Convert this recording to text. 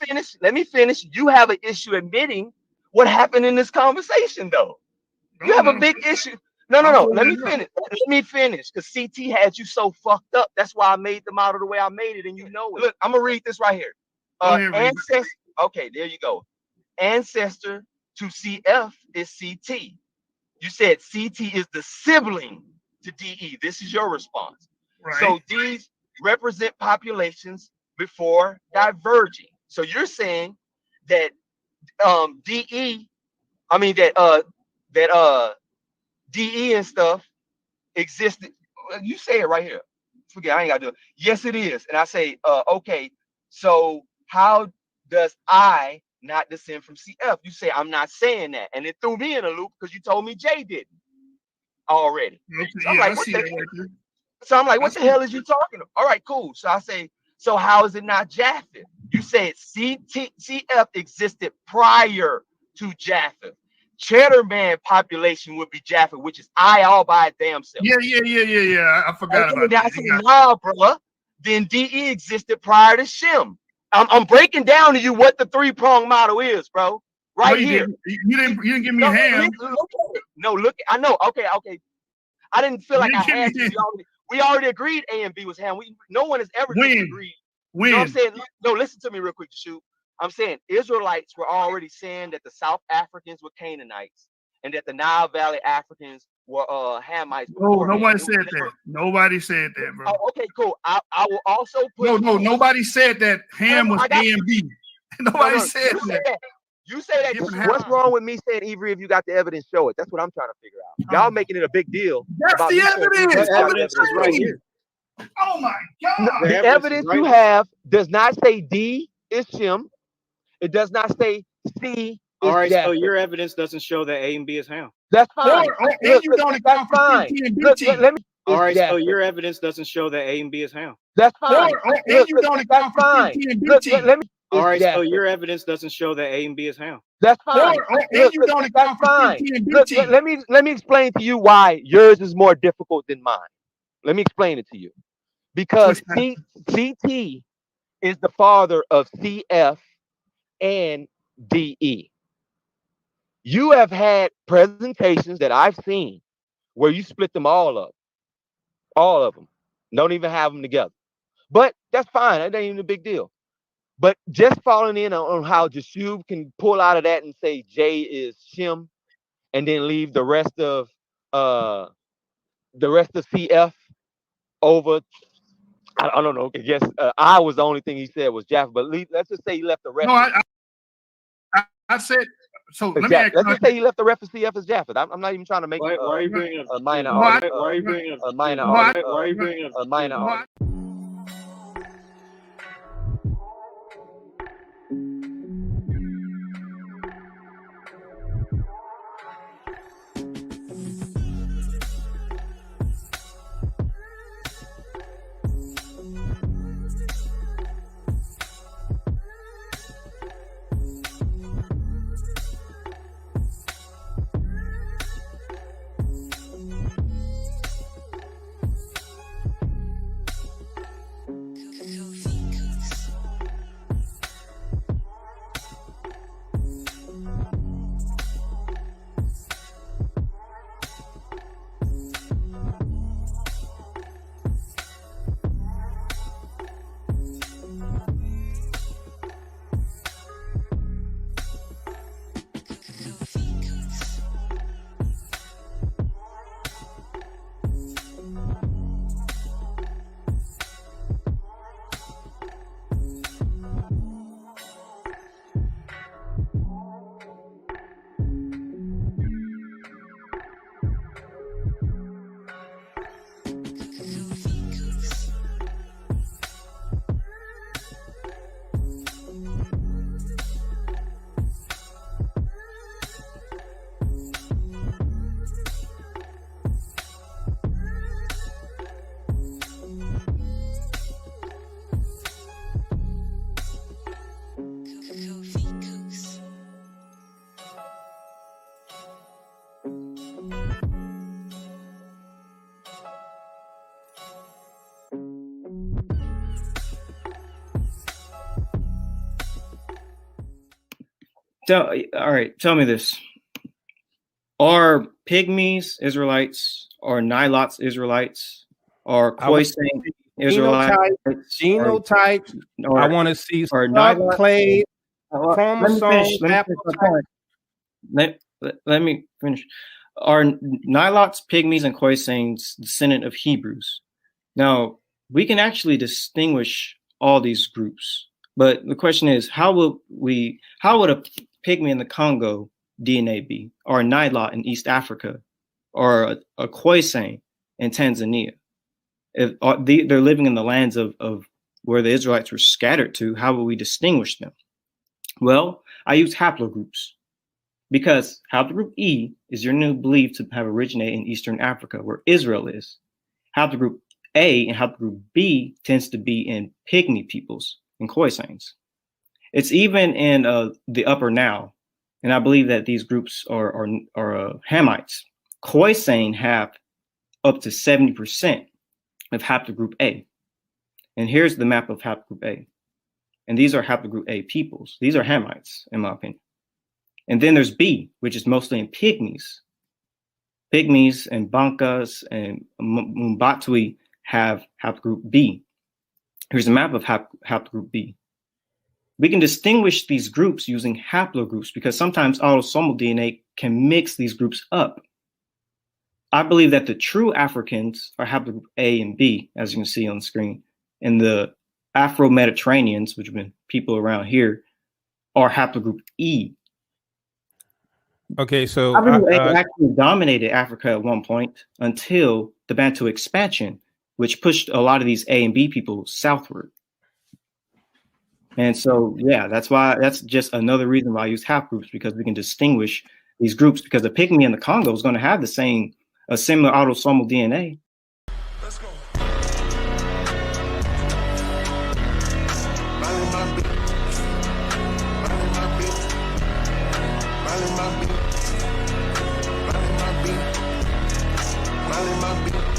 finish. Let me finish. You have an issue admitting what happened in this conversation, though. You have a big issue. No, no, no. Let me finish. Let me finish. Because CT had you so fucked up. That's why I made the model the way I made it, and you know it. Look, I'm gonna read this right here. Ancestor. Okay, there you go. Ancestor to CF is CT. You said CT is the sibling to DE. This is your response. Right. So these represent populations before diverging. So you're saying that DE, I mean that DE and stuff existed. You say it right here. Forget, I ain't gotta do it. Yes, it is. And I say, okay, so how does I not descend from CF? You say I'm not saying that, and it threw me in a loop because you told me Jay didn't already. So I'm like, what the what the hell is you talking about? All right, cool. So I say, so how is it not Japheth? You said CF existed prior to Japheth. Cheddar man population would be Japheth, which is I all by damn self. Yeah. I forgot about that. I say, nah, bro. Then DE existed prior to Shem. I'm breaking down to you what the three-prong model is, bro. Right here. You didn't give me a hand. No, look. I know. Okay. I didn't feel like I had to. We already agreed A and B was ham. No one has ever disagreed. You know what I'm saying? No, listen to me real quick, shoot. I'm saying Israelites were already saying that the South Africans were Canaanites and that the Nile Valley Africans were Hamites. No, nobody said that. Nobody said that, bro. Oh, okay, cool. I will also put. No, nobody said that Ham was A and B. Nobody said that. You say that. What's wrong with me saying, Avery, if you got the evidence, show it? That's what I'm trying to figure out. Y'all making it a big deal. That's the evidence. The evidence is right here. Oh my God. The evidence you have does not say D is Shem. It does not say C. All right, so your evidence doesn't show that A and B is ham. That's fine. And you don't account for CT and BT. All right, so your evidence doesn't show that A and B is ham. That's fine. And you don't account for CT and BT. All right, so your evidence doesn't show that A and B is ham. That's fine. And you don't account for CT and BT. Let me explain to you why yours is more difficult than mine. Let me explain it to you. Because CT is the father of CF and DE. You have had presentations that I've seen where you split them all up. All of them. Don't even have them together. But that's fine. That ain't even a big deal. But just falling in on how Jashub can pull out of that and say J is Shem and then leave the rest of CF over. I don't know. I guess I was the only thing he said was Japheth, but let's just say he left the rest. No, I said so. Let's just say he left the rest of CF as Japheth. I'm not even trying to make why are you bringing a minor. Why are you bringing a minor? Why are you bringing a minor? All right, tell me this. Are Pygmies Israelites? Are Nilots Israelites? Are Khoisan Israelites? Genotypes. I want to see clade, chromosomes. Let me finish. Are Nilots, Pygmies, and Khoisans descendant of Hebrews? Now, we can actually distinguish all these groups, but the question is, how would a Pygmy in the Congo DNA be, or a Nilot in East Africa, or a Khoisan in Tanzania? If they're living in the lands of where the Israelites were scattered to, how would we distinguish them? Well, I use haplogroups because haplogroup E is generally believed to have originated in Eastern Africa, where Israel is. Haplogroup A and haplogroup B tends to be in Pygmy peoples and Khoisans. It's even in the Upper Nile, and I believe that these groups are Hamites. Khoisan have up to 70% of haplogroup A. And here's the map of haplogroup A. And these are haplogroup A peoples. These are Hamites, in my opinion. And then there's B, which is mostly in Pygmies. Pygmies and Bankas and Mbatwi have haplogroup B. Here's a map of haplogroup B. We can distinguish these groups using haplogroups because sometimes autosomal DNA can mix these groups up. I believe that the true Africans are haplogroup A and B, as you can see on the screen, and the Afro-Mediterraneans, which have been people around here, are haplogroup E. Okay, so haplogroup A actually dominated Africa at one point until the Bantu expansion, which pushed a lot of these A and B people southward. And so, yeah, that's just another reason why I use haplogroups, because we can distinguish these groups, because the Pygmy in the Congo is going to have a similar autosomal DNA. Let's go. Molly, my beat.